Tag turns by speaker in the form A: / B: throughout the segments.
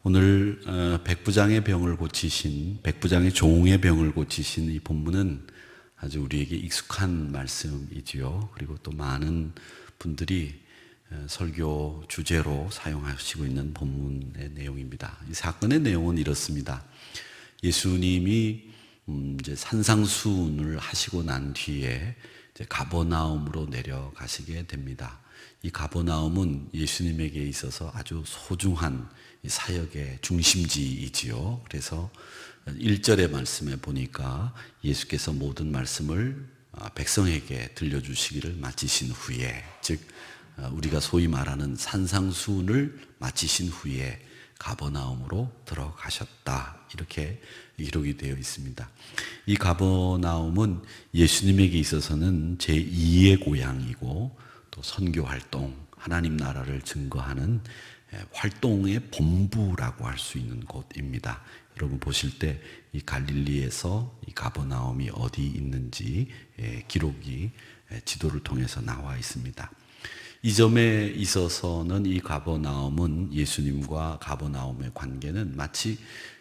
A: 오늘 백부장의 병을 고치신, 백부장의 종의 병을 고치신 이 본문은 아주 우리에게 익숙한 말씀이지요. 그리고 또 많은 분들이 설교 주제로 사용하시고 있는 본문의 내용입니다. 이 사건의 내용은 이렇습니다. 예수님이 이제 산상수훈을 하시고 난 뒤에 이제 가버나움으로 내려가시게 됩니다. 이 가버나움은 예수님에게 있어서 아주 소중한 사역의 중심지이지요. 그래서 1절의 말씀에 보니까 예수께서 모든 말씀을 백성에게 들려주시기를 마치신 후에, 즉 우리가 소위 말하는 산상수훈을 마치신 후에 가버나움으로 들어가셨다, 이렇게 기록이 되어 있습니다. 이 가버나움은 예수님에게 있어서는 제2의 고향이고 또 선교활동, 하나님 나라를 증거하는 활동의 본부라고 할 수 있는 곳입니다. 여러분 보실 때 이 갈릴리에서 이 가버나움이 어디 있는지 기록이 지도를 통해서 나와 있습니다. 이 점에 있어서는 이 가버나움은 예수님과 가버나움의 관계는 마치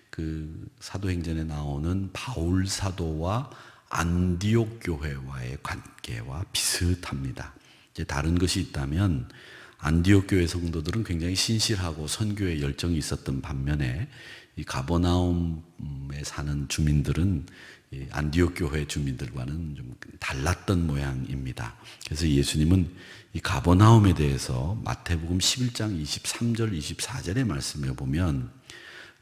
A: 그 사도행전에 나오는 바울 사도와 안디옥 교회와의 관계와 비슷합니다. 이제 다른 것이 있다면 안디옥 교회 성도들은 굉장히 신실하고 선교에 열정이 있었던 반면에 이 가버나움에 사는 주민들은 이 안디옥 교회 주민들과는 좀 달랐던 모양입니다. 그래서 예수님은 이 가버나움에 대해서 마태복음 11장 23절 24절의 말씀에 보면,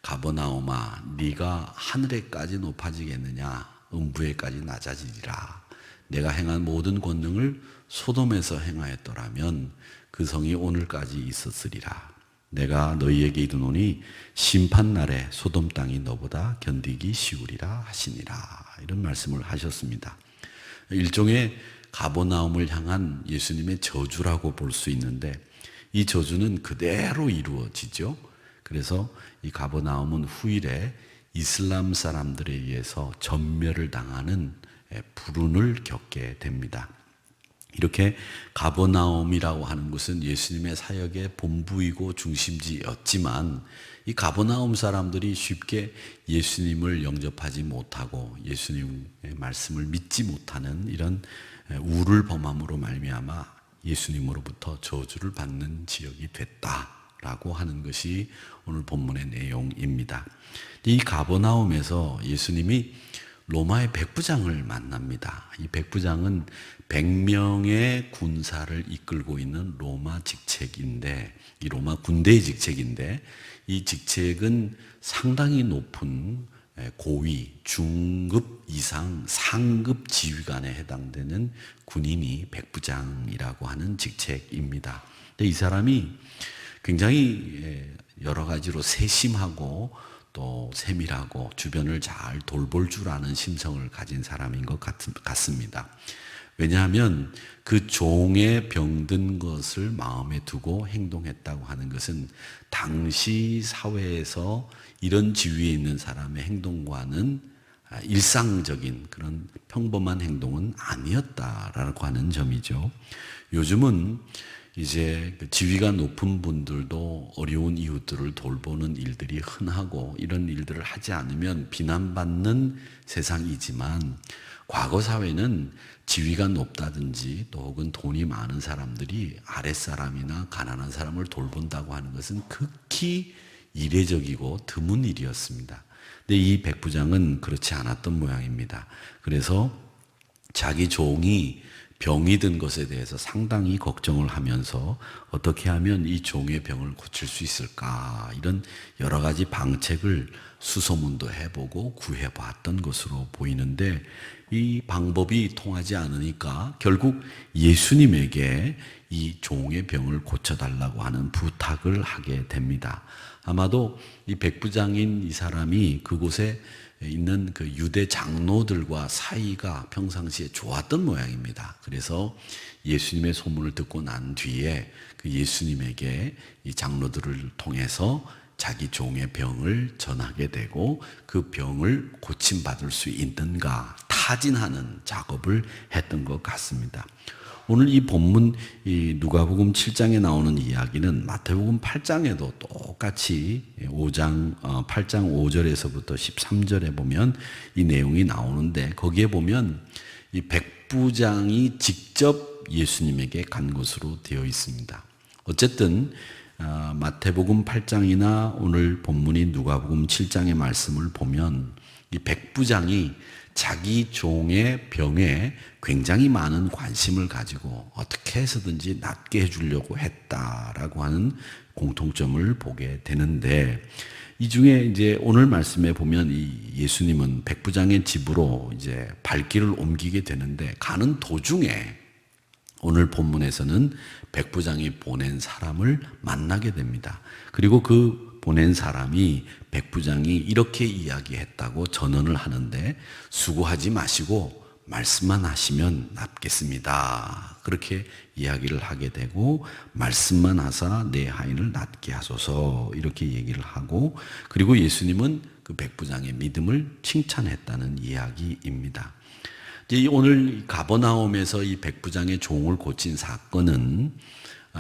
A: 가버나움아 네가 하늘에까지 높아지겠느냐, 음부에까지 낮아지리라. 내가 행한 모든 권능을 소돔에서 행하였더라면 그 성이 오늘까지 있었으리라. 내가 너희에게 이르노니 심판날에 소돔 땅이 너보다 견디기 쉬우리라 하시니라. 이런 말씀을 하셨습니다. 일종의 가버나움을 향한 예수님의 저주라고 볼 수 있는데, 이 저주는 그대로 이루어지죠. 그래서 이 가버나움은 후일에 이슬람 사람들에 의해서 전멸을 당하는 불운을 겪게 됩니다. 이렇게 가버나움이라고 하는 것은 예수님의 사역의 본부이고 중심지였지만, 이 가버나움 사람들이 쉽게 예수님을 영접하지 못하고 예수님의 말씀을 믿지 못하는 이런 우를 범함으로 말미암아 예수님으로부터 저주를 받는 지역이 됐다라고 하는 것이 오늘 본문의 내용입니다. 이 가버나움에서 예수님이 로마의 백부장을 만납니다. 이 백부장은 100명의 군사를 이끌고 있는 로마 직책인데, 이 로마 군대의 직책인데, 이 직책은 상당히 높은 고위, 중급 이상, 상급 지휘관에 해당되는 군인이 백부장이라고 하는 직책입니다. 근데 이 사람이 굉장히 여러 가지로 세심하고 또 세밀하고 주변을 잘 돌볼 줄 아는 심성을 가진 사람인 것 같습니다. 왜냐하면 그 종에 병든 것을 마음에 두고 행동했다고 하는 것은 당시 사회에서 이런 지위에 있는 사람의 행동과는 일상적인 그런 평범한 행동은 아니었다라고 하는 점이죠. 요즘은 이제 지위가 높은 분들도 어려운 이웃들을 돌보는 일들이 흔하고, 이런 일들을 하지 않으면 비난받는 세상이지만, 과거 사회는 지위가 높다든지 또 혹은 돈이 많은 사람들이 아랫사람이나 가난한 사람을 돌본다고 하는 것은 극히 이례적이고 드문 일이었습니다. 근데 이 백부장은 그렇지 않았던 모양입니다. 그래서 자기 종이 병이 든 것에 대해서 상당히 걱정을 하면서 어떻게 하면 이 종의 병을 고칠 수 있을까, 이런 여러 가지 방책을 수소문도 해보고 구해봤던 것으로 보이는데, 이 방법이 통하지 않으니까 결국 예수님에게 이 종의 병을 고쳐달라고 하는 부탁을 하게 됩니다. 아마도 이 백부장인 이 사람이 그곳에 있는 그 유대 장로들과 사이가 평상시에 좋았던 모양입니다. 그래서 예수님의 소문을 듣고 난 뒤에 그 예수님에게 이 장로들을 통해서 자기 종의 병을 전하게 되고, 그 병을 고침받을 수 있는가 타진하는 작업을 했던 것 같습니다. 오늘 이 본문 이 누가복음 7장에 나오는 이야기는 마태복음 8장에도 똑같이 8장 5절에서부터 13절에 보면 이 내용이 나오는데, 거기에 보면 이 백부장이 직접 예수님에게 간 것으로 되어 있습니다. 어쨌든 마태복음 8장이나 오늘 본문인 누가복음 7장의 말씀을 보면 이 백부장이 자기 종의 병에 굉장히 많은 관심을 가지고 어떻게 해서든지 낫게 해주려고 했다라고 하는 공통점을 보게 되는데, 이 중에 이제 오늘 말씀에 보면 이 예수님은 백부장의 집으로 이제 발길을 옮기게 되는데, 가는 도중에 오늘 본문에서는 백부장이 보낸 사람을 만나게 됩니다. 그리고 그 보낸 사람이 백부장이 이렇게 이야기했다고 전언을 하는데, 수고하지 마시고 말씀만 하시면 낫겠습니다. 그렇게 이야기를 하게 되고, 말씀만 하사 내 하인을 낫게 하소서 이렇게 얘기를 하고, 그리고 예수님은 그 백부장의 믿음을 칭찬했다는 이야기입니다. 이제 오늘 가버나움에서 이 백부장의 종을 고친 사건은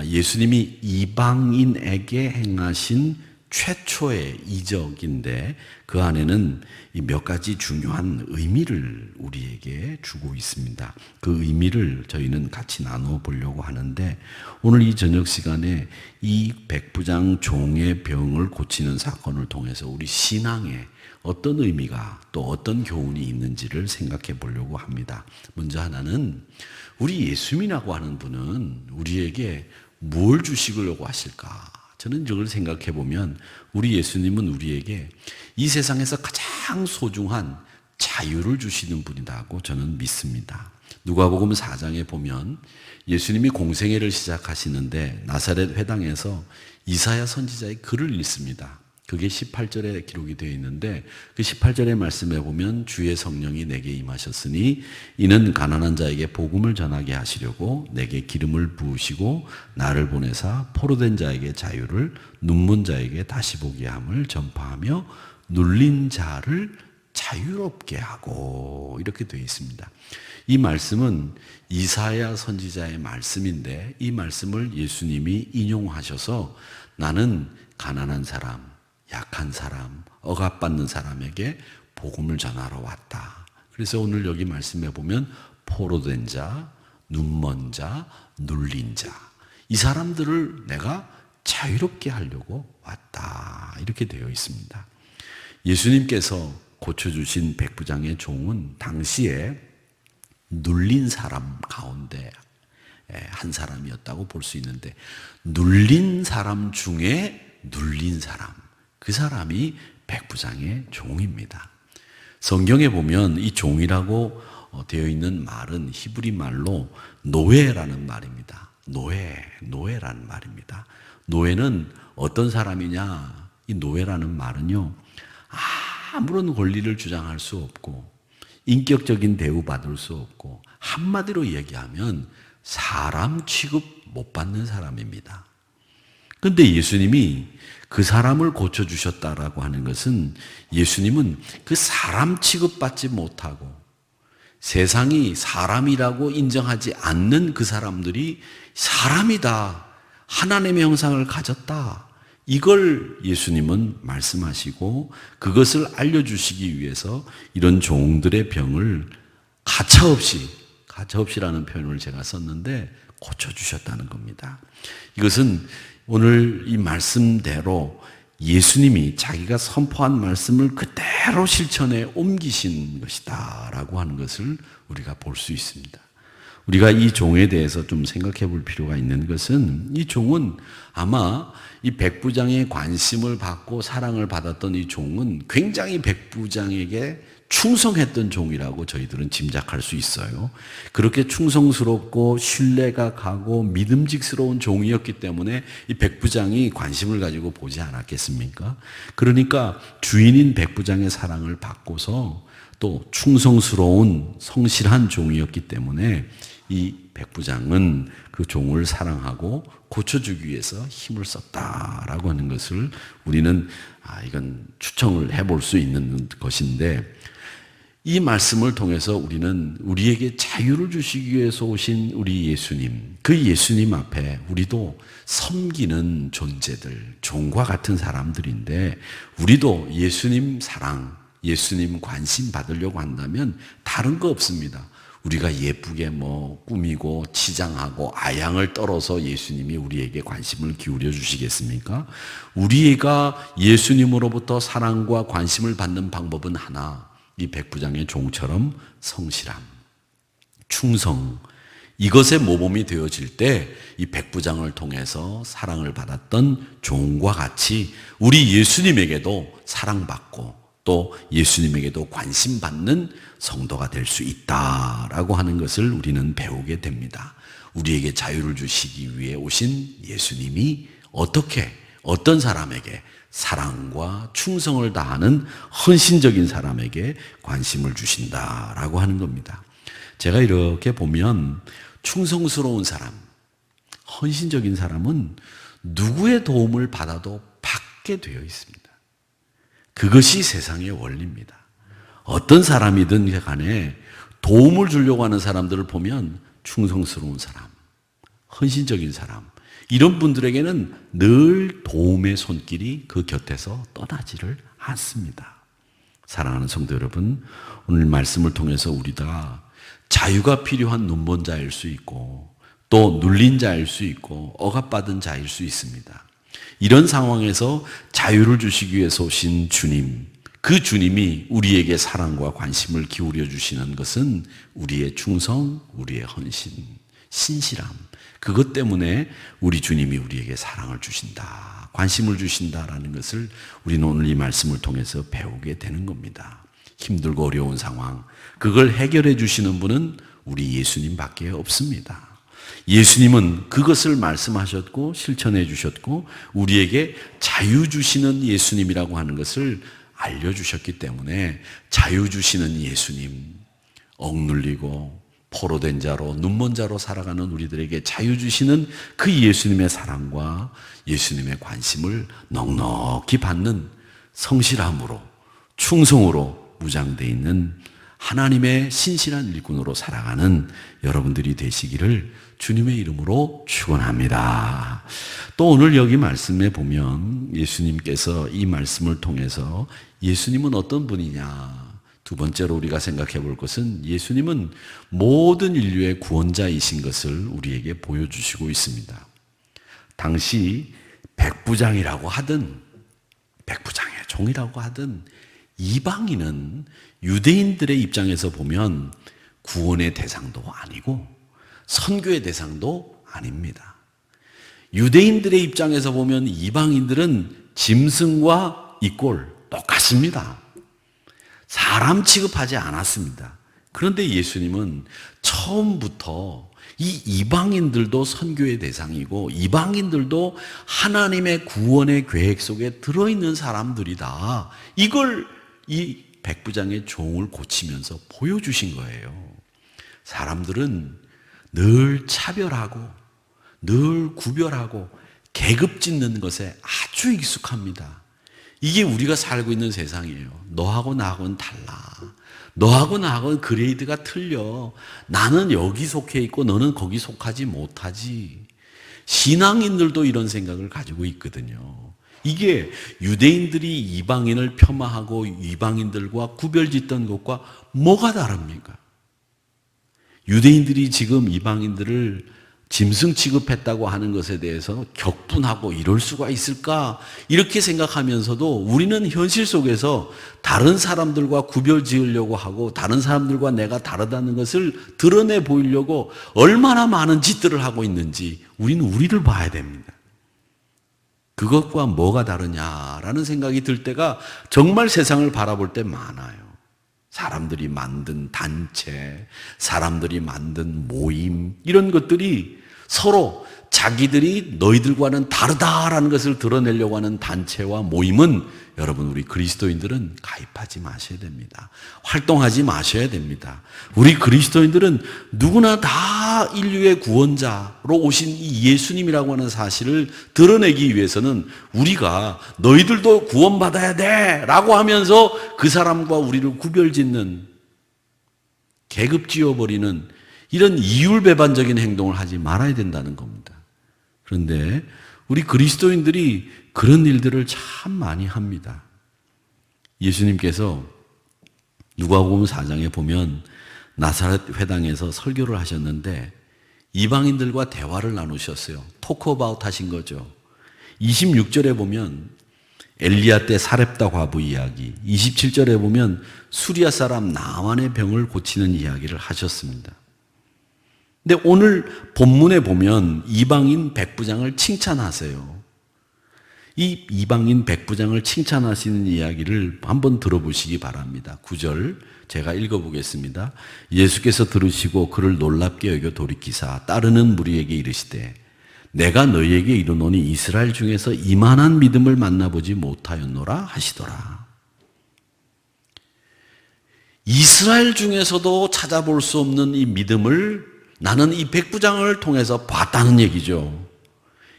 A: 예수님이 이방인에게 행하신 최초의 이적인데, 그 안에는 몇 가지 중요한 의미를 우리에게 주고 있습니다. 그 의미를 저희는 같이 나누어 보려고 하는데, 오늘 이 저녁 시간에 이 백부장 종의 병을 고치는 사건을 통해서 우리 신앙에 어떤 의미가 또 어떤 교훈이 있는지를 생각해 보려고 합니다. 먼저 하나는, 우리 예수님이라고 하는 분은 우리에게 뭘 주시려고 하실까? 저는 이걸 생각해 보면 우리 예수님은 우리에게 이 세상에서 가장 소중한 자유를 주시는 분이라고 저는 믿습니다. 누가복음 4장에 보면 예수님이 공생애를 시작하시는데 나사렛 회당에서 이사야 선지자의 글을 읽습니다. 그게 18절에 기록이 되어 있는데, 그 18절의 말씀에 보면 주의 성령이 내게 임하셨으니 이는 가난한 자에게 복음을 전하게 하시려고 내게 기름을 부으시고 나를 보내사 포로된 자에게 자유를, 눈먼 자에게 다시 보게 함을 전파하며 눌린 자를 자유롭게 하고, 이렇게 되어 있습니다. 이 말씀은 이사야 선지자의 말씀인데, 이 말씀을 예수님이 인용하셔서 나는 가난한 사람, 약한 사람, 억압받는 사람에게 복음을 전하러 왔다. 그래서 오늘 여기 말씀해 보면 포로된 자, 눈먼 자, 눌린 자, 이 사람들을 내가 자유롭게 하려고 왔다. 이렇게 되어 있습니다. 예수님께서 고쳐주신 백부장의 종은 당시에 눌린 사람 가운데 한 사람이었다고 볼 수 있는데, 눌린 사람 중에 눌린 사람, 그 사람이 백부장의 종입니다. 성경에 보면 이 종이라고 되어 있는 말은 히브리 말로 노예라는 말입니다. 노예라는 말입니다. 노예는 어떤 사람이냐? 이 노예라는 말은요, 아무런 권리를 주장할 수 없고 인격적인 대우 받을 수 없고, 한마디로 얘기하면 사람 취급 못 받는 사람입니다. 그런데 예수님이 그 사람을 고쳐주셨다라고 하는 것은, 예수님은 그 사람 취급받지 못하고 세상이 사람이라고 인정하지 않는 그 사람들이 사람이다, 하나님의 형상을 가졌다, 이걸 예수님은 말씀하시고, 그것을 알려주시기 위해서 이런 종들의 병을 가차없이라는 표현을 제가 썼는데 고쳐주셨다는 겁니다. 이것은 오늘 이 말씀대로 예수님이 자기가 선포한 말씀을 그대로 실천에 옮기신 것이다 라고 하는 것을 우리가 볼 수 있습니다. 우리가 이 종에 대해서 좀 생각해 볼 필요가 있는 것은, 이 종은 아마 이 백부장의 관심을 받고 사랑을 받았던 이 종은 굉장히 백부장에게 충성했던 종이라고 저희들은 짐작할 수 있어요. 그렇게 충성스럽고 신뢰가 가고 믿음직스러운 종이었기 때문에 이 백부장이 관심을 가지고 보지 않았겠습니까? 그러니까 주인인 백부장의 사랑을 받고서 또 충성스러운 성실한 종이었기 때문에 이 백부장은 그 종을 사랑하고 고쳐주기 위해서 힘을 썼다라고 하는 것을 우리는 이건 추정을 해볼 수 있는 것인데, 이 말씀을 통해서 우리는 우리에게 자유를 주시기 위해서 오신 우리 예수님, 그 예수님 앞에 우리도 섬기는 존재들, 종과 같은 사람들인데 우리도 예수님 사랑, 예수님 관심 받으려고 한다면 다른 거 없습니다. 우리가 예쁘게 꾸미고 치장하고 아양을 떨어서 예수님이 우리에게 관심을 기울여 주시겠습니까? 우리가 예수님으로부터 사랑과 관심을 받는 방법은 하나, 이 백부장의 종처럼 성실함, 충성, 이것의 모범이 되어질 때 이 백부장을 통해서 사랑을 받았던 종과 같이 우리 예수님에게도 사랑받고 또 예수님에게도 관심받는 성도가 될 수 있다라고 하는 것을 우리는 배우게 됩니다. 우리에게 자유를 주시기 위해 오신 예수님이 어떤 사람에게 사랑과 충성을 다하는 헌신적인 사람에게 관심을 주신다라고 하는 겁니다. 제가 이렇게 보면 충성스러운 사람, 헌신적인 사람은 누구의 도움을 받아도 받게 되어 있습니다. 그것이 세상의 원리입니다. 어떤 사람이든 간에 도움을 주려고 하는 사람들을 보면 충성스러운 사람, 헌신적인 사람, 이런 분들에게는 늘 도움의 손길이 그 곁에서 떠나지를 않습니다. 사랑하는 성도 여러분, 오늘 말씀을 통해서 우리가 자유가 필요한 눈먼 자일 수 있고 또 눌린 자일 수 있고 억압받은 자일 수 있습니다. 이런 상황에서 자유를 주시기 위해서 오신 주님, 그 주님이 우리에게 사랑과 관심을 기울여 주시는 것은 우리의 충성, 우리의 헌신, 신실함, 그것 때문에 우리 주님이 우리에게 사랑을 주신다, 관심을 주신다라는 것을 우리는 오늘 이 말씀을 통해서 배우게 되는 겁니다. 힘들고 어려운 상황, 그걸 해결해 주시는 분은 우리 예수님밖에 없습니다. 예수님은 그것을 말씀하셨고 실천해 주셨고 우리에게 자유 주시는 예수님이라고 하는 것을 알려주셨기 때문에 자유 주시는 예수님, 억눌리고 포로된 자로 눈먼 자로 살아가는 우리들에게 자유 주시는 그 예수님의 사랑과 예수님의 관심을 넉넉히 받는 성실함으로 충성으로 무장되어 있는 하나님의 신실한 일꾼으로 살아가는 여러분들이 되시기를 주님의 이름으로 축원합니다. 또 오늘 여기 말씀에 보면 예수님께서 이 말씀을 통해서 예수님은 어떤 분이냐, 두 번째로 우리가 생각해 볼 것은 예수님은 모든 인류의 구원자이신 것을 우리에게 보여주시고 있습니다. 당시 백부장이라고 하든 백부장의 종이라고 하든 이방인은 유대인들의 입장에서 보면 구원의 대상도 아니고 선교의 대상도 아닙니다. 유대인들의 입장에서 보면 이방인들은 짐승과 이꼴 똑같습니다. 사람 취급하지 않았습니다. 그런데 예수님은 처음부터 이 이방인들도 선교의 대상이고 이방인들도 하나님의 구원의 계획 속에 들어있는 사람들이다, 이걸 이 백부장의 종을 고치면서 보여주신 거예요. 사람들은 늘 차별하고 늘 구별하고 계급 짓는 것에 아주 익숙합니다. 이게 우리가 살고 있는 세상이에요. 너하고 나하고는 달라. 너하고 나하고는 그레이드가 틀려. 나는 여기 속해 있고 너는 거기 속하지 못하지. 신앙인들도 이런 생각을 가지고 있거든요. 이게 유대인들이 이방인을 폄하하고 이방인들과 구별짓던 것과 뭐가 다릅니까? 유대인들이 지금 이방인들을 짐승 취급했다고 하는 것에 대해서 격분하고 이럴 수가 있을까? 이렇게 생각하면서도 우리는 현실 속에서 다른 사람들과 구별 지으려고 하고 다른 사람들과 내가 다르다는 것을 드러내 보이려고 얼마나 많은 짓들을 하고 있는지 우리는 우리를 봐야 됩니다. 그것과 뭐가 다르냐라는 생각이 들 때가 정말 세상을 바라볼 때 많아요. 사람들이 만든 단체, 사람들이 만든 모임, 이런 것들이 서로 자기들이 너희들과는 다르다라는 것을 드러내려고 하는 단체와 모임은 여러분, 우리 그리스도인들은 가입하지 마셔야 됩니다. 활동하지 마셔야 됩니다. 우리 그리스도인들은 누구나 다 인류의 구원자로 오신 이 예수님이라고 하는 사실을 드러내기 위해서는 우리가 너희들도 구원받아야 돼 라고 하면서 그 사람과 우리를 구별짓는 계급 지어버리는 이런 이율배반적인 행동을 하지 말아야 된다는 겁니다. 그런데 우리 그리스도인들이 그런 일들을 참 많이 합니다. 예수님께서 누가복음 4장에 보면 나사렛 회당에서 설교를 하셨는데 이방인들과 대화를 나누셨어요. 토크 어바웃 하신 거죠. 26절에 보면 엘리야 때 사렙다 과부 이야기, 27절에 보면 수리아 사람 나만의 병을 고치는 이야기를 하셨습니다. 근데 오늘 본문에 보면 이방인 백부장을 칭찬하세요. 이 이방인 백부장을 칭찬하시는 이야기를 한번 들어보시기 바랍니다. 9절 제가 읽어보겠습니다. 예수께서 들으시고 그를 놀랍게 여겨 돌이키사 따르는 무리에게 이르시되 내가 너희에게 이르노니 이스라엘 중에서 이만한 믿음을 만나보지 못하였노라 하시더라. 이스라엘 중에서도 찾아볼 수 없는 이 믿음을 나는 이 백부장을 통해서 봤다는 얘기죠.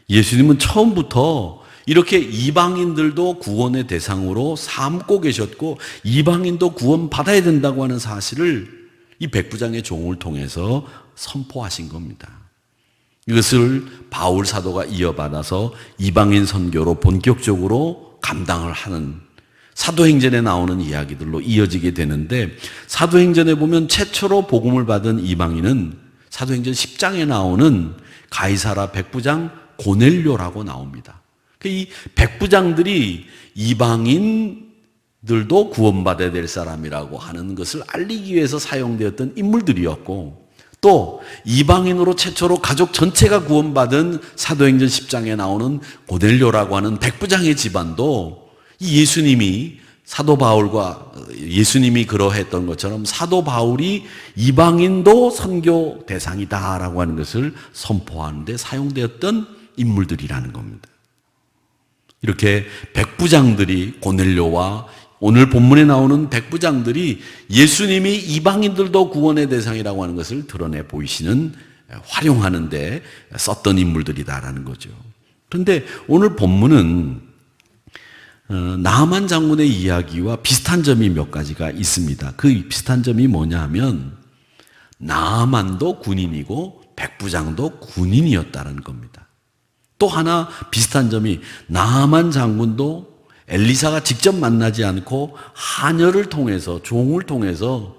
A: 예수님은 처음부터 이렇게 이방인들도 구원의 대상으로 삼고 계셨고 이방인도 구원받아야 된다고 하는 사실을 이 백부장의 종을 통해서 선포하신 겁니다. 이것을 바울 사도가 이어받아서 이방인 선교로 본격적으로 감당을 하는 사도행전에 나오는 이야기들로 이어지게 되는데 사도행전에 보면 최초로 복음을 받은 이방인은 사도행전 10장에 나오는 가이사라 백부장 고넬료라고 나옵니다. 이 백부장들이 이방인들도 구원받아야 될 사람이라고 하는 것을 알리기 위해서 사용되었던 인물들이었고 또 이방인으로 최초로 가족 전체가 구원받은 사도행전 10장에 나오는 고넬료라고 하는 백부장의 집안도 이 예수님이 사도 바울과 예수님이 그러했던 것처럼 사도 바울이 이방인도 선교 대상이다라고 하는 것을 선포하는데 사용되었던 인물들이라는 겁니다. 이렇게 백부장들이 고넬료와 오늘 본문에 나오는 백부장들이 예수님이 이방인들도 구원의 대상이라고 하는 것을 드러내 보이시는 활용하는데 썼던 인물들이다라는 거죠. 그런데 오늘 본문은 나아만 장군의 이야기와 비슷한 점이 몇 가지가 있습니다. 그 비슷한 점이 뭐냐 하면 나아만도 군인이고 백부장도 군인이었다는 겁니다. 또 하나 비슷한 점이 나아만 장군도 엘리사가 직접 만나지 않고 하녀를 통해서 종을 통해서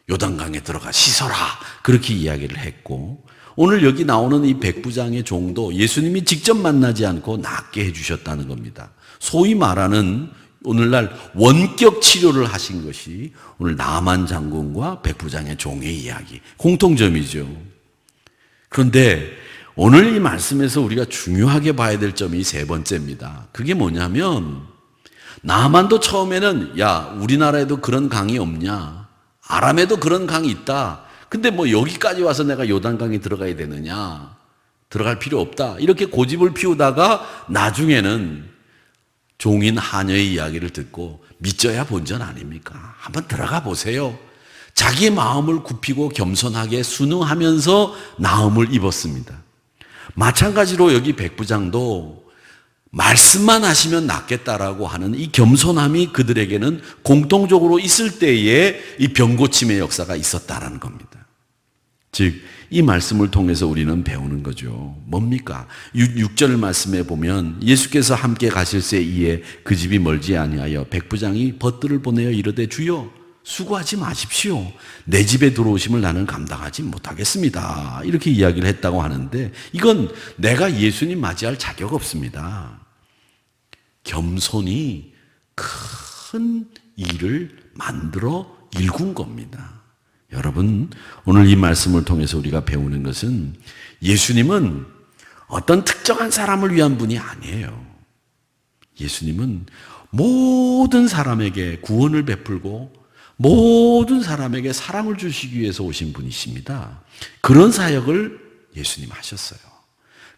A: 요단강에 들어가 씻어라 그렇게 이야기를 했고 오늘 여기 나오는 이 백부장의 종도 예수님이 직접 만나지 않고 낫게 해주셨다는 겁니다. 소위 말하는 오늘날 원격 치료를 하신 것이 오늘 나만 장군과 백부장의 종의 이야기 공통점이죠. 그런데 오늘 이 말씀에서 우리가 중요하게 봐야 될 점이 세 번째입니다. 그게 뭐냐면 나만도 처음에는 야 우리나라에도 그런 강이 없냐 아람에도 그런 강이 있다 근데 뭐 여기까지 와서 내가 요단강에 들어가야 되느냐 들어갈 필요 없다 이렇게 고집을 피우다가 나중에는 종인 하녀의 이야기를 듣고 믿져야 본전 아닙니까? 한번 들어가 보세요. 자기의 마음을 굽히고 겸손하게 순응하면서 나음을 입었습니다. 마찬가지로 여기 백부장도 말씀만 하시면 낫겠다라고 하는 이 겸손함이 그들에게는 공통적으로 있을 때에 이 병고침의 역사가 있었다라는 겁니다. 즉, 이 말씀을 통해서 우리는 배우는 거죠. 뭡니까? 6절 말씀에 보면 예수께서 함께 가실새 이에 그 집이 멀지 아니하여 백부장이 벗들을 보내어 이르되 주여 수고하지 마십시오. 내 집에 들어오심을 나는 감당하지 못하겠습니다. 이렇게 이야기를 했다고 하는데 이건 내가 예수님 맞이할 자격 없습니다. 겸손이 큰 일을 만들어 일군 겁니다. 여러분, 오늘 이 말씀을 통해서 우리가 배우는 것은 예수님은 어떤 특정한 사람을 위한 분이 아니에요. 예수님은 모든 사람에게 구원을 베풀고 모든 사람에게 사랑을 주시기 위해서 오신 분이십니다. 그런 사역을 예수님 하셨어요.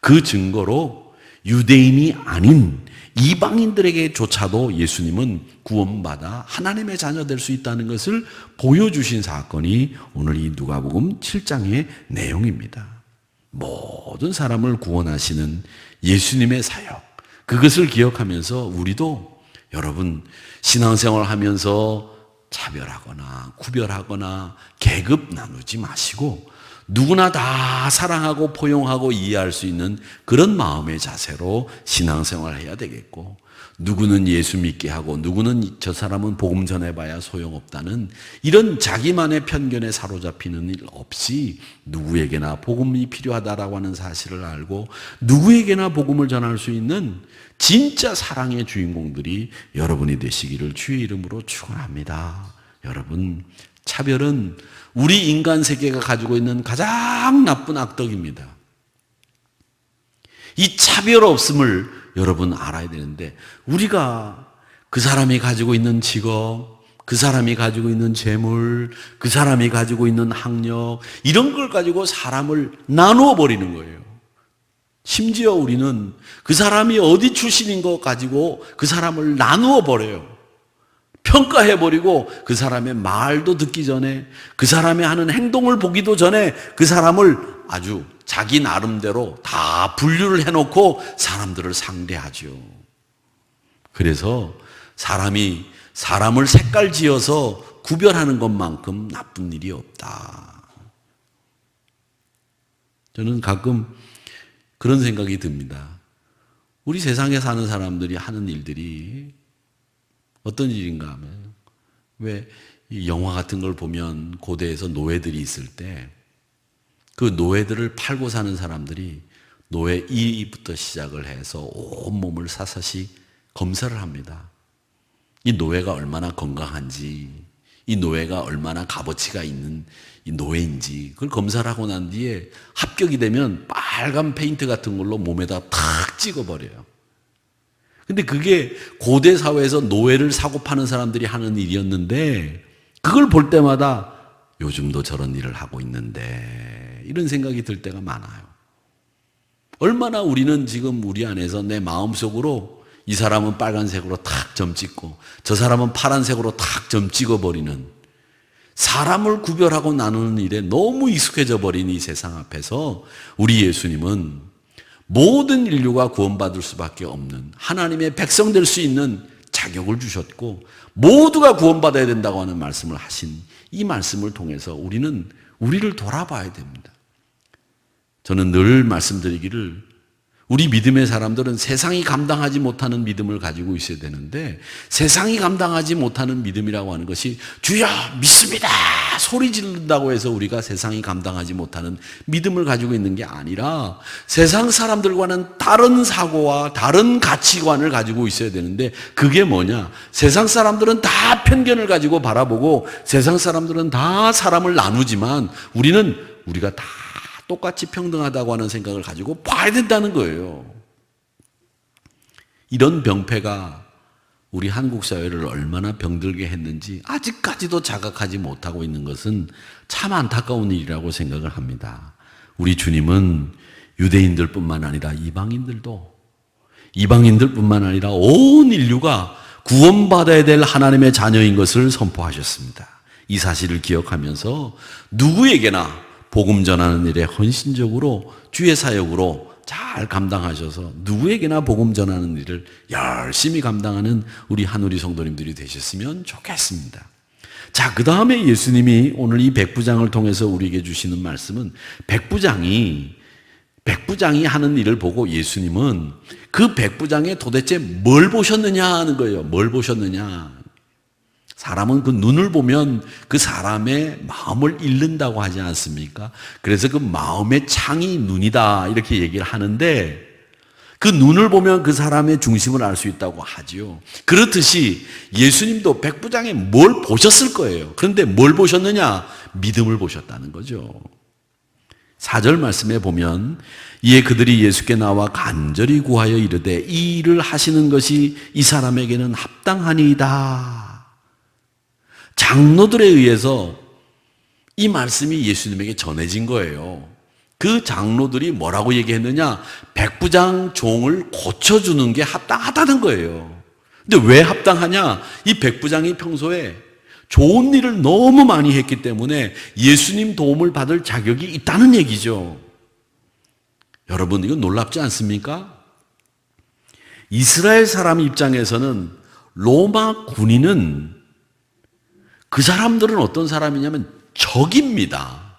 A: 그 증거로 유대인이 아닌 이방인들에게조차도 예수님은 구원받아 하나님의 자녀 될 수 있다는 것을 보여주신 사건이 오늘 이 누가복음 7장의 내용입니다. 모든 사람을 구원하시는 예수님의 사역, 그것을 기억하면서 우리도 여러분 신앙생활 하면서 차별하거나 구별하거나 계급 나누지 마시고 누구나 다 사랑하고 포용하고 이해할 수 있는 그런 마음의 자세로 신앙생활을 해야 되겠고, 누구는 예수 믿게 하고 누구는 저 사람은 복음 전해봐야 소용없다는 이런 자기만의 편견에 사로잡히는 일 없이 누구에게나 복음이 필요하다라고 하는 사실을 알고 누구에게나 복음을 전할 수 있는 진짜 사랑의 주인공들이 여러분이 되시기를 주의 이름으로 축원합니다. 여러분, 차별은 우리 인간 세계가 가지고 있는 가장 나쁜 악덕입니다. 이 차별 없음을 여러분 알아야 되는데, 우리가 그 사람이 가지고 있는 직업, 그 사람이 가지고 있는 재물, 그 사람이 가지고 있는 학력, 이런 걸 가지고 사람을 나누어 버리는 거예요. 심지어 우리는 그 사람이 어디 출신인 거 가지고 그 사람을 나누어 버려요. 평가해버리고 그 사람의 말도 듣기 전에, 그 사람이 하는 행동을 보기도 전에 그 사람을 아주 자기 나름대로 다 분류를 해놓고 사람들을 상대하죠. 그래서 사람이 사람을 색깔 지어서 구별하는 것만큼 나쁜 일이 없다. 저는 가끔 그런 생각이 듭니다. 우리 세상에 사는 사람들이 하는 일들이 어떤 일인가 하면, 왜 영화 같은 걸 보면 고대에서 노예들이 있을 때 그 노예들을 팔고 사는 사람들이 노예 이부터 시작을 해서 온몸을 사사시 검사를 합니다. 이 노예가 얼마나 건강한지, 이 노예가 얼마나 값어치가 있는 이 노예인지 그걸 검사를 하고 난 뒤에 합격이 되면 빨간 페인트 같은 걸로 몸에다 탁 찍어버려요. 근데 그게 고대 사회에서 노예를 사고 파는 사람들이 하는 일이었는데, 그걸 볼 때마다 요즘도 저런 일을 하고 있는데 이런 생각이 들 때가 많아요. 얼마나 우리는 지금 우리 안에서 내 마음속으로 이 사람은 빨간색으로 탁 점 찍고 저 사람은 파란색으로 탁 점 찍어버리는, 사람을 구별하고 나누는 일에 너무 익숙해져 버린 이 세상 앞에서 우리 예수님은 모든 인류가 구원받을 수밖에 없는 하나님의 백성 될 수 있는 자격을 주셨고, 모두가 구원받아야 된다고 하는 말씀을 하신 이 말씀을 통해서 우리는 우리를 돌아봐야 됩니다. 저는 늘 말씀드리기를, 우리 믿음의 사람들은 세상이 감당하지 못하는 믿음을 가지고 있어야 되는데, 세상이 감당하지 못하는 믿음이라고 하는 것이 주여 믿습니다 소리 지른다고 해서 우리가 세상이 감당하지 못하는 믿음을 가지고 있는 게 아니라, 세상 사람들과는 다른 사고와 다른 가치관을 가지고 있어야 되는데, 그게 뭐냐? 세상 사람들은 다 편견을 가지고 바라보고 세상 사람들은 다 사람을 나누지만 우리가 다 똑같이 평등하다고 하는 생각을 가지고 봐야 된다는 거예요. 이런 병폐가 우리 한국 사회를 얼마나 병들게 했는지 아직까지도 자각하지 못하고 있는 것은 참 안타까운 일이라고 생각을 합니다. 우리 주님은 유대인들뿐만 아니라 이방인들뿐만 아니라 온 인류가 구원받아야 될 하나님의 자녀인 것을 선포하셨습니다. 이 사실을 기억하면서 누구에게나 복음 전하는 일에 헌신적으로 주의 사역으로 잘 감당하셔서 누구에게나 복음 전하는 일을 열심히 감당하는 우리 한우리 성도님들이 되셨으면 좋겠습니다. 자, 그 다음에 예수님이 오늘 이 백부장을 통해서 우리에게 주시는 말씀은, 백부장이 하는 일을 보고 예수님은 그 백부장이 도대체 뭘 보셨느냐 하는 거예요. 뭘 보셨느냐. 사람은 그 눈을 보면 그 사람의 마음을 읽는다고 하지 않습니까? 그래서 그 마음의 창이 눈이다 이렇게 얘기를 하는데, 그 눈을 보면 그 사람의 중심을 알 수 있다고 하지요. 그렇듯이 예수님도 백부장이 뭘 보셨을 거예요. 그런데 뭘 보셨느냐? 믿음을 보셨다는 거죠. 4절 말씀에 보면, 이에 그들이 예수께 나와 간절히 구하여 이르되 이 일을 하시는 것이 이 사람에게는 합당하니이다. 장로들에 의해서 이 말씀이 예수님에게 전해진 거예요. 그 장로들이 뭐라고 얘기했느냐? 백부장 종을 고쳐주는 게 합당하다는 거예요. 근데 왜 합당하냐? 이 백부장이 평소에 좋은 일을 너무 많이 했기 때문에 예수님 도움을 받을 자격이 있다는 얘기죠. 여러분, 이거 놀랍지 않습니까? 이스라엘 사람 입장에서는 로마 군인은 그 사람들은 어떤 사람이냐면 적입니다.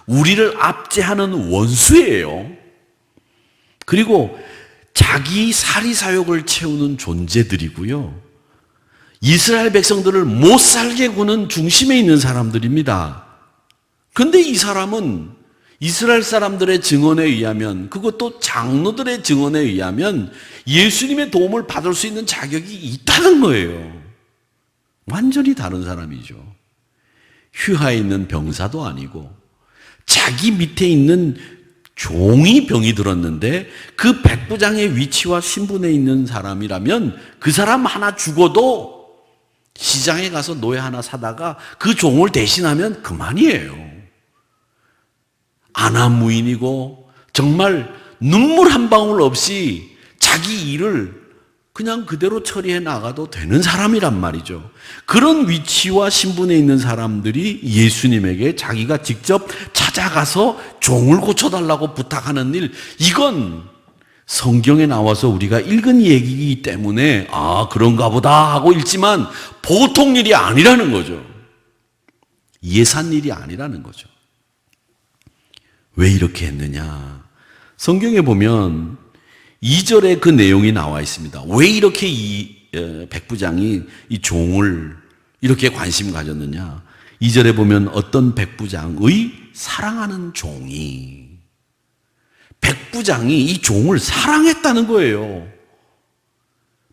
A: 우리를 압제하는 원수예요. 그리고 자기 사리사욕을 채우는 존재들이고요. 이스라엘 백성들을 못 살게 구는 중심에 있는 사람들입니다. 그런데 이 사람은 이스라엘 사람들의 증언에 의하면, 그것도 장로들의 증언에 의하면 예수님의 도움을 받을 수 있는 자격이 있다는 거예요. 완전히 다른 사람이죠. 휘하에 있는 병사도 아니고 자기 밑에 있는 종이 병이 들었는데 그 백부장의 위치와 신분에 있는 사람이라면 그 사람 하나 죽어도 시장에 가서 노예 하나 사다가 그 종을 대신하면 그만이에요. 아나무인이고 정말 눈물 한 방울 없이 자기 일을 그냥 그대로 처리해 나가도 되는 사람이란 말이죠. 그런 위치와 신분에 있는 사람들이 예수님에게 자기가 직접 찾아가서 종을 고쳐달라고 부탁하는 일, 이건 성경에 나와서 우리가 읽은 얘기이기 때문에 아, 그런가 보다 하고 읽지만 보통 일이 아니라는 거죠. 예산 일이 아니라는 거죠. 왜 이렇게 했느냐? 성경에 보면 2절에 그 내용이 나와 있습니다. 왜 이렇게 이 백부장이 이 종을 이렇게 관심 가졌느냐? 2절에 보면 어떤 백부장의 사랑하는 종이, 백부장이 이 종을 사랑했다는 거예요.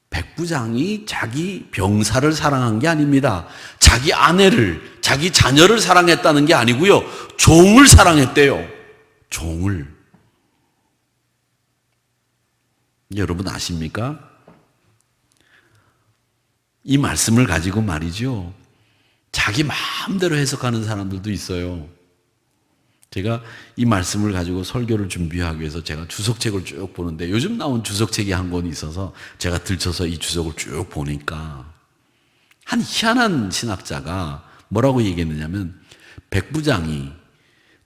A: 백부장이 자기 병사를 사랑한 게 아닙니다. 자기 아내를, 자기 자녀를 사랑했다는 게 아니고요. 종을 사랑했대요. 종을. 여러분 아십니까? 이 말씀을 가지고 말이죠. 자기 마음대로 해석하는 사람들도 있어요. 제가 이 말씀을 가지고 설교를 준비하기 위해서 제가 주석책을 쭉 보는데 요즘 나온 주석책이 한 권이 있어서 제가 들쳐서 이 주석을 쭉 보니까 한 희한한 신학자가 뭐라고 얘기했느냐면 백부장이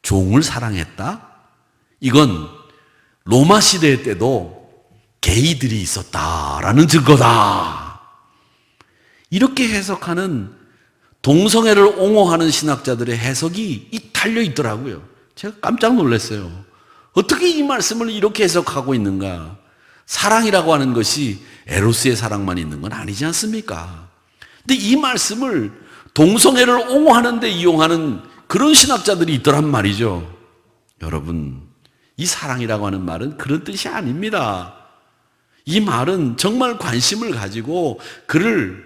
A: 종을 사랑했다? 이건 로마 시대 때도 게이들이 있었다라는 증거다. 이렇게 해석하는 동성애를 옹호하는 신학자들의 해석이 달려 있더라고요. 제가 깜짝 놀랐어요. 어떻게 이 말씀을 이렇게 해석하고 있는가? 사랑이라고 하는 것이 에로스의 사랑만 있는 건 아니지 않습니까? 근데 이 말씀을 동성애를 옹호하는 데 이용하는 그런 신학자들이 있더란 말이죠. 여러분, 이 사랑이라고 하는 말은 그런 뜻이 아닙니다. 이 말은 정말 관심을 가지고 그를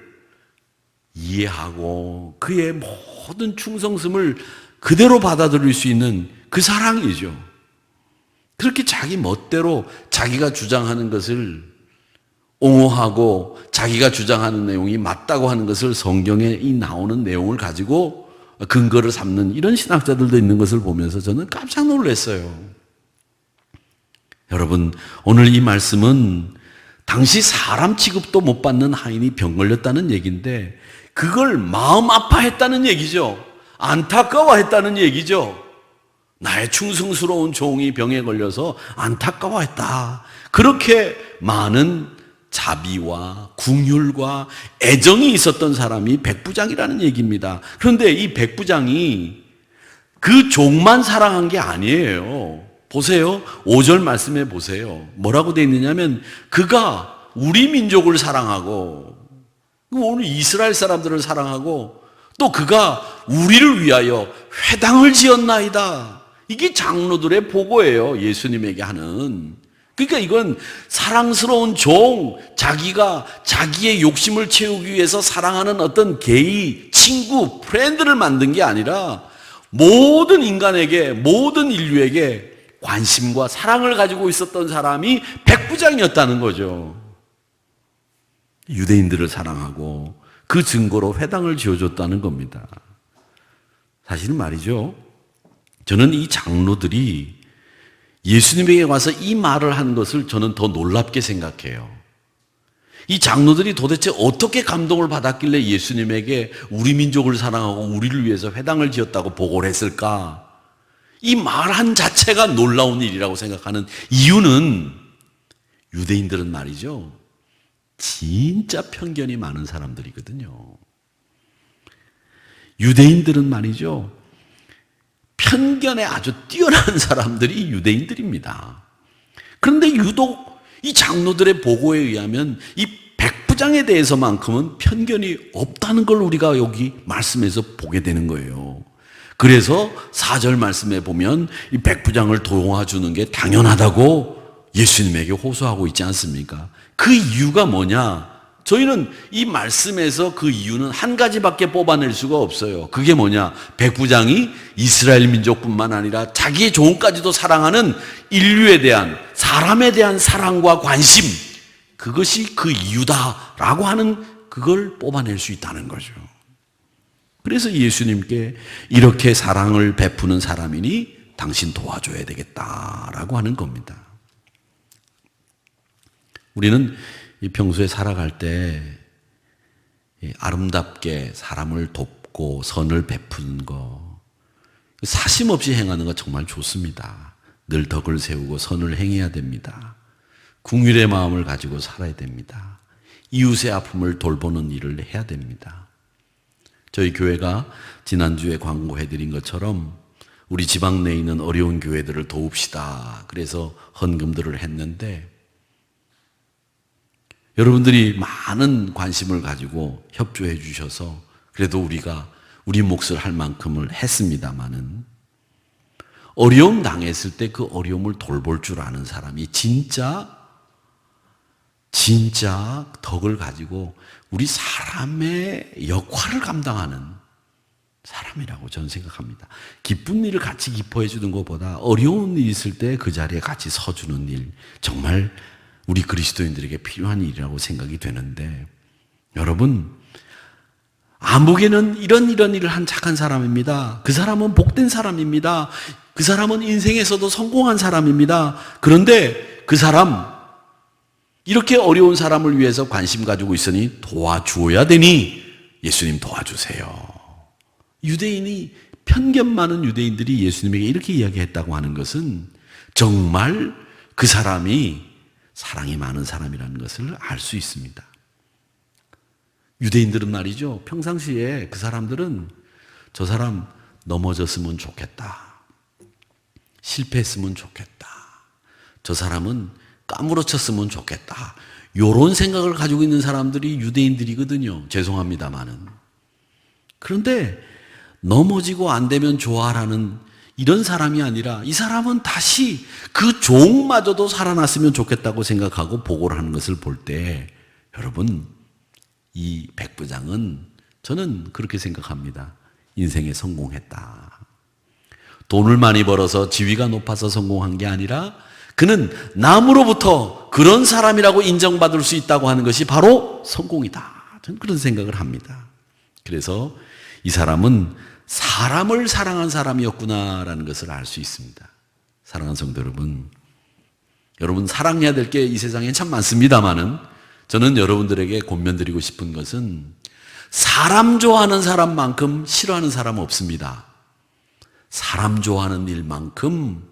A: 이해하고 그의 모든 충성심을 그대로 받아들일 수 있는 그 사랑이죠. 그렇게 자기 멋대로 자기가 주장하는 것을 옹호하고 자기가 주장하는 내용이 맞다고 하는 것을 성경에 이 나오는 내용을 가지고 근거를 삼는 이런 신학자들도 있는 것을 보면서 저는 깜짝 놀랐어요. 여러분, 오늘 이 말씀은 당시 사람 취급도 못 받는 하인이 병 걸렸다는 얘기인데 그걸 마음 아파했다는 얘기죠. 안타까워했다는 얘기죠. 나의 충성스러운 종이 병에 걸려서 안타까워했다. 그렇게 많은 자비와 궁휼과 애정이 있었던 사람이 백부장이라는 얘기입니다. 그런데 이 백부장이 그 종만 사랑한 게 아니에요. 보세요. 5절 말씀해 보세요. 뭐라고 되어 있느냐면 그가 우리 민족을 사랑하고 오늘 이스라엘 사람들을 사랑하고 또 그가 우리를 위하여 회당을 지었나이다. 이게 장로들의 보고예요. 예수님에게 하는. 그러니까 이건 사랑스러운 종, 자기가 자기의 욕심을 채우기 위해서 사랑하는 어떤 게이, 친구, 프렌드를 만든 게 아니라 모든 인간에게, 모든 인류에게 관심과 사랑을 가지고 있었던 사람이 백부장이었다는 거죠. 유대인들을 사랑하고 그 증거로 회당을 지어줬다는 겁니다. 사실은 말이죠. 저는 이 장로들이 예수님에게 와서 이 말을 한 것을 저는 더 놀랍게 생각해요. 이 장로들이 도대체 어떻게 감동을 받았길래 예수님에게 우리 민족을 사랑하고 우리를 위해서 회당을 지었다고 보고를 했을까? 이 말한 자체가 놀라운 일이라고 생각하는 이유는 유대인들은 말이죠. 진짜 편견이 많은 사람들이거든요. 유대인들은 말이죠, 편견에 아주 뛰어난 사람들이 유대인들입니다. 그런데 유독 이 장로들의 보고에 의하면 이 백부장에 대해서만큼은 편견이 없다는 걸 우리가 여기 말씀에서 보게 되는 거예요. 그래서 4절 말씀에 보면 이 백부장을 도와주는 게 당연하다고 예수님에게 호소하고 있지 않습니까? 그 이유가 뭐냐? 저희는 이 말씀에서 그 이유는 한 가지밖에 뽑아낼 수가 없어요. 그게 뭐냐? 백부장이 이스라엘 민족뿐만 아니라 자기의 종까지도 사랑하는 인류에 대한, 사람에 대한 사랑과 관심, 그것이 그 이유다라고 하는 그걸 뽑아낼 수 있다는 거죠. 그래서 예수님께 이렇게 사랑을 베푸는 사람이니 당신 도와줘야 되겠다라고 하는 겁니다. 우리는 평소에 살아갈 때 아름답게 사람을 돕고 선을 베푸는 거, 사심 없이 행하는 거 정말 좋습니다. 늘 덕을 세우고 선을 행해야 됩니다. 긍휼의 마음을 가지고 살아야 됩니다. 이웃의 아픔을 돌보는 일을 해야 됩니다. 저희 교회가 지난주에 광고해드린 것처럼 우리 지방 내에 있는 어려운 교회들을 도웁시다. 그래서 헌금들을 했는데 여러분들이 많은 관심을 가지고 협조해 주셔서 그래도 우리가 우리 몫을 할 만큼을 했습니다마는, 어려움 당했을 때 그 어려움을 돌볼 줄 아는 사람이 진짜 덕을 가지고 우리 사람의 역할을 감당하는 사람이라고 저는 생각합니다. 기쁜 일을 같이 기뻐해 주는 것보다 어려운 일이 있을 때 그 자리에 같이 서주는 일, 정말 우리 그리스도인들에게 필요한 일이라고 생각이 되는데, 여러분, 아무개는 이런 일을 한 착한 사람입니다. 그 사람은 복된 사람입니다. 그 사람은 인생에서도 성공한 사람입니다. 그런데 그 사람, 이렇게 어려운 사람을 위해서 관심 가지고 있으니 도와주어야 되니 예수님 도와주세요. 유대인이, 편견 많은 유대인들이 예수님에게 이렇게 이야기했다고 하는 것은 정말 그 사람이 사랑이 많은 사람이라는 것을 알 수 있습니다. 유대인들은 말이죠, 평상시에 그 사람들은 저 사람 넘어졌으면 좋겠다, 실패했으면 좋겠다, 저 사람은 까무러쳤으면 좋겠다, 이런 생각을 가지고 있는 사람들이 유대인들이거든요. 죄송합니다마는. 그런데 넘어지고 안 되면 좋아라는 이런 사람이 아니라, 이 사람은 다시 그 종마저도 살아났으면 좋겠다고 생각하고 보고를 하는 것을 볼 때, 여러분, 이 백부장은, 저는 그렇게 생각합니다. 인생에 성공했다. 돈을 많이 벌어서 지위가 높아서 성공한 게 아니라 그는 남으로부터 그런 사람이라고 인정받을 수 있다고 하는 것이 바로 성공이다. 저는 그런 생각을 합니다. 그래서 이 사람은 사람을 사랑한 사람이었구나라는 것을 알 수 있습니다. 사랑하는 성도 여러분, 여러분 사랑해야 될 게 이 세상에 참 많습니다만은, 저는 여러분들에게 권면드리고 싶은 것은 사람 좋아하는 사람만큼 싫어하는 사람은 없습니다. 사람 좋아하는 일만큼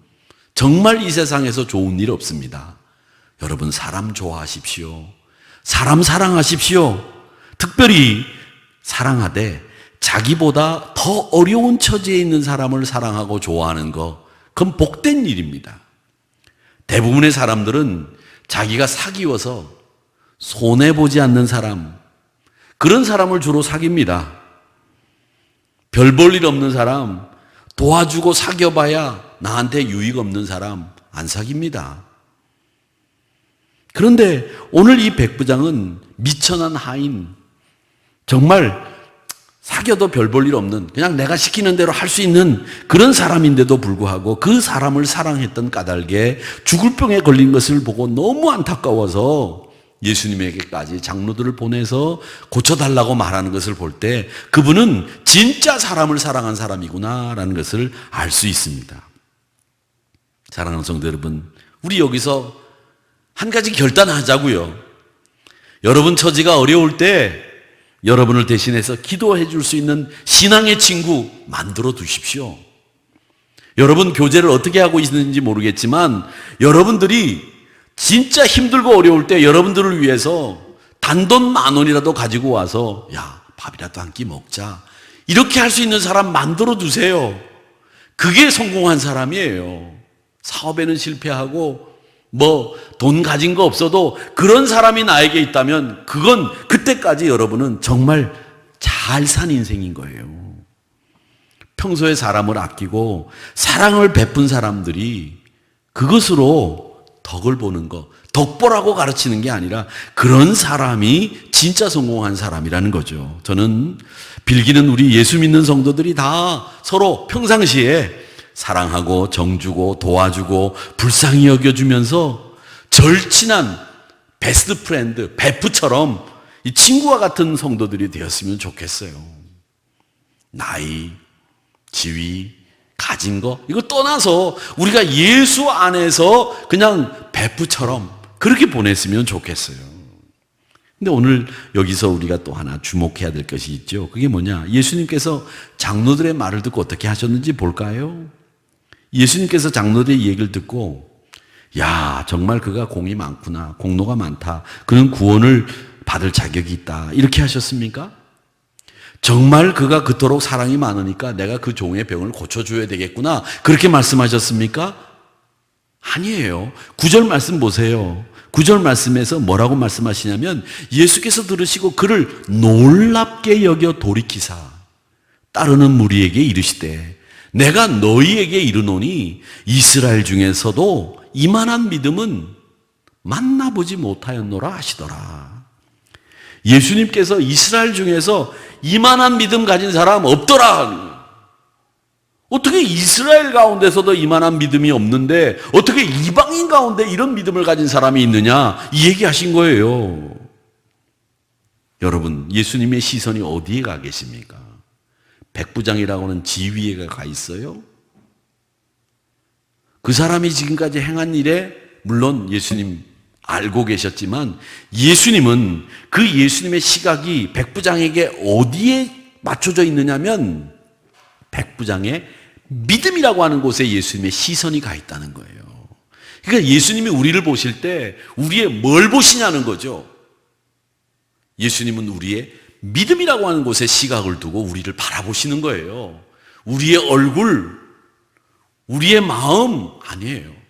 A: 정말 이 세상에서 좋은 일 없습니다. 여러분 사람 좋아하십시오. 사람 사랑하십시오. 특별히 사랑하되 자기보다 더 어려운 처지에 있는 사람을 사랑하고 좋아하는 것, 그건 복된 일입니다. 대부분의 사람들은 자기가 사귀어서 손해보지 않는 사람, 그런 사람을 주로 사깁니다. 별 볼 일 없는 사람, 도와주고 사귀어봐야 나한테 유익 없는 사람 안 사깁니다. 그런데 오늘 이 백부장은 미천한 하인, 정말 사귀어도 별 볼 일 없는, 그냥 내가 시키는 대로 할 수 있는 그런 사람인데도 불구하고 그 사람을 사랑했던 까닭에 죽을 병에 걸린 것을 보고 너무 안타까워서 예수님에게까지 장로들을 보내서 고쳐달라고 말하는 것을 볼 때 그분은 진짜 사람을 사랑한 사람이구나라는 것을 알 수 있습니다. 사랑하는 성도 여러분, 우리 여기서 한 가지 결단하자고요. 여러분 처지가 어려울 때 여러분을 대신해서 기도해 줄 수 있는 신앙의 친구 만들어 두십시오. 여러분 교제를 어떻게 하고 있는지 모르겠지만 여러분들이 진짜 힘들고 어려울 때 여러분들을 위해서 단돈 10,000원이라도 가지고 와서 야, 밥이라도 한 끼 먹자, 이렇게 할 수 있는 사람 만들어 두세요. 그게 성공한 사람이에요. 사업에는 실패하고 돈 가진 거 없어도 그런 사람이 나에게 있다면 그건 그때까지 여러분은 정말 잘 산 인생인 거예요. 평소에 사람을 아끼고 사랑을 베푼 사람들이 그것으로 덕을 보는 거, 덕보라고 가르치는 게 아니라 그런 사람이 진짜 성공한 사람이라는 거죠. 저는 빌기는 우리 예수 믿는 성도들이 다 서로 평상시에 사랑하고 정주고 도와주고 불쌍히 여겨주면서 절친한 베스트 프렌드, 베프처럼 이 친구와 같은 성도들이 되었으면 좋겠어요. 나이, 지위, 가진 거 이거 떠나서 우리가 예수 안에서 그냥 베프처럼 그렇게 보냈으면 좋겠어요. 근데 오늘 여기서 우리가 또 하나 주목해야 될 것이 있죠. 그게 뭐냐? 예수님께서 장로들의 말을 듣고 어떻게 하셨는지 볼까요? 예수님께서 장로들의 얘기를 듣고 야, 정말 그가 공이 많구나, 공로가 많다, 그는 구원을 받을 자격이 있다 이렇게 하셨습니까? 정말 그가 그토록 사랑이 많으니까 내가 그 종의 병을 고쳐줘야 되겠구나 그렇게 말씀하셨습니까? 아니에요. 9절 말씀 보세요. 9절 말씀에서 뭐라고 말씀하시냐면 예수께서 들으시고 그를 놀랍게 여겨 돌이키사 따르는 무리에게 이르시되 내가 너희에게 이르노니 이스라엘 중에서도 이만한 믿음은 만나보지 못하였노라 하시더라. 예수님께서 이스라엘 중에서 이만한 믿음 가진 사람 없더라. 어떻게 이스라엘 가운데서도 이만한 믿음이 없는데 어떻게 이방인 가운데 이런 믿음을 가진 사람이 있느냐 이 얘기하신 거예요. 여러분, 예수님의 시선이 어디에 가 계십니까? 백부장이라고 하는 지위에 가 있어요? 그 사람이 지금까지 행한 일에 물론 예수님 알고 계셨지만 예수님은 그 예수님의 시각이 백부장에게 어디에 맞춰져 있느냐면 백부장의 믿음이라고 하는 곳에 예수님의 시선이 가 있다는 거예요. 그러니까 예수님이 우리를 보실 때 우리의 뭘 보시냐는 거죠. 예수님은 우리의 믿음이라고 하는 곳에 시각을 두고 우리를 바라보시는 거예요. 우리의 얼굴, 우리의 마음 아니에요.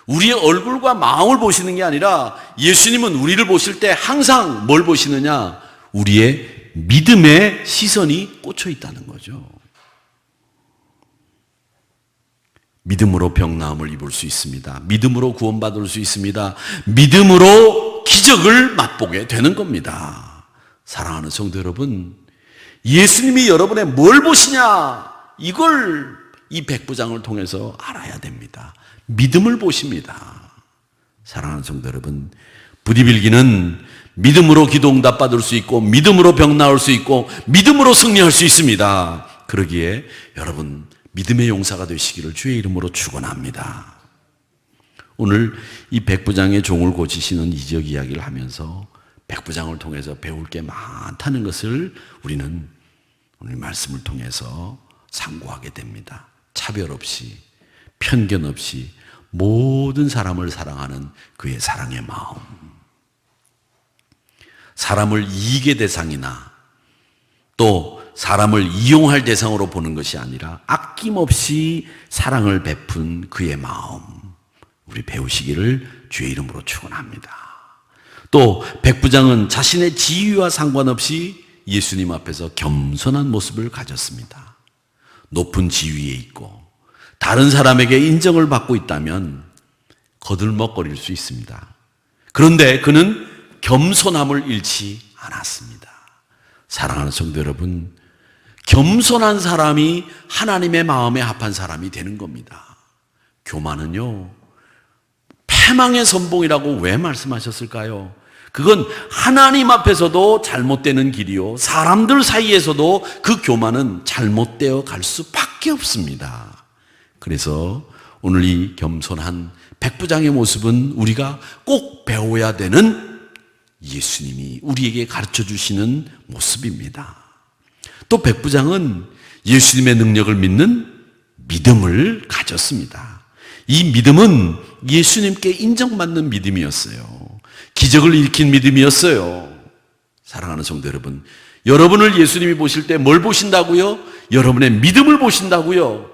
A: 우리의 얼굴과 마음을 보시는 게 아니라 예수님은 우리를 보실 때 항상 뭘 보시느냐? 우리의 믿음의 시선이 꽂혀 있다는 거죠. 믿음으로 병나음을 입을 수 있습니다. 믿음으로 구원받을 수 있습니다. 믿음으로 기적을 맛보게 되는 겁니다. 사랑하는 성도 여러분, 예수님이 여러분의 뭘 보시냐? 이걸 이 백부장을 통해서 알아야 됩니다. 믿음을 보십니다. 사랑하는 성도 여러분, 부디빌기는 믿음으로 기도 응답 받을 수 있고 믿음으로 병 나을 수 있고 믿음으로 승리할 수 있습니다. 그러기에 여러분 믿음의 용사가 되시기를 주의 이름으로 축원합니다. 오늘 이 백부장의 종을 고치시는 이적 이야기를 하면서 백부장을 통해서 배울 게 많다는 것을 우리는 오늘 말씀을 통해서 상고하게 됩니다. 차별 없이 편견 없이 모든 사람을 사랑하는 그의 사랑의 마음, 사람을 이익의 대상이나 또 사람을 이용할 대상으로 보는 것이 아니라 아낌없이 사랑을 베푼 그의 마음, 우리 배우시기를 주의 이름으로 축원합니다. 또 백부장은 자신의 지위와 상관없이 예수님 앞에서 겸손한 모습을 가졌습니다. 높은 지위에 있고 다른 사람에게 인정을 받고 있다면 거들먹거릴 수 있습니다. 그런데 그는 겸손함을 잃지 않았습니다. 사랑하는 성도 여러분, 겸손한 사람이 하나님의 마음에 합한 사람이 되는 겁니다. 교만은요, 패망의 선봉이라고 왜 말씀하셨을까요? 그건 하나님 앞에서도 잘못되는 길이요, 사람들 사이에서도 그 교만은 잘못되어 갈 수밖에 없습니다. 그래서 오늘 이 겸손한 백부장의 모습은 우리가 꼭 배워야 되는 예수님이 우리에게 가르쳐 주시는 모습입니다. 또 백부장은 예수님의 능력을 믿는 믿음을 가졌습니다. 이 믿음은 예수님께 인정받는 믿음이었어요. 기적을 일으킨 믿음이었어요. 사랑하는 성도 여러분, 여러분을 예수님이 보실 때 뭘 보신다고요? 여러분의 믿음을 보신다고요.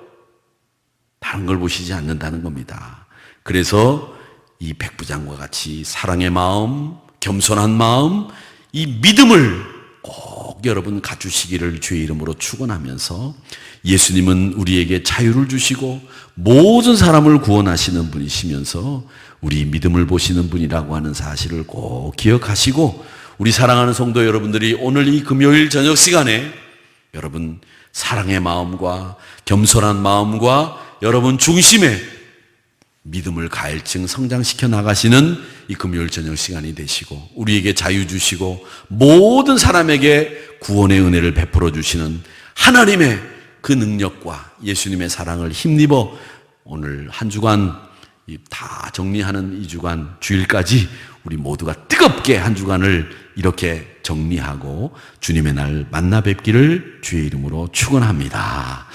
A: 다른 걸 보시지 않는다는 겁니다. 그래서 이 백부장과 같이 사랑의 마음, 겸손한 마음, 이 믿음을 꼭 여러분 갖추시기를 주의 이름으로 축원하면서, 예수님은 우리에게 자유를 주시고 모든 사람을 구원하시는 분이시면서 우리 믿음을 보시는 분이라고 하는 사실을 꼭 기억하시고, 우리 사랑하는 성도 여러분들이 오늘 이 금요일 저녁 시간에 여러분 사랑의 마음과 겸손한 마음과 여러분 중심에 믿음을 가일층 성장시켜 나가시는 이 금요일 저녁 시간이 되시고, 우리에게 자유 주시고 모든 사람에게 구원의 은혜를 베풀어 주시는 하나님의 그 능력과 예수님의 사랑을 힘입어 오늘 한 주간 다 정리하는 이 주간 주일까지 우리 모두가 뜨겁게 한 주간을 이렇게 정리하고 주님의 날 만나 뵙기를 주의 이름으로 축원합니다.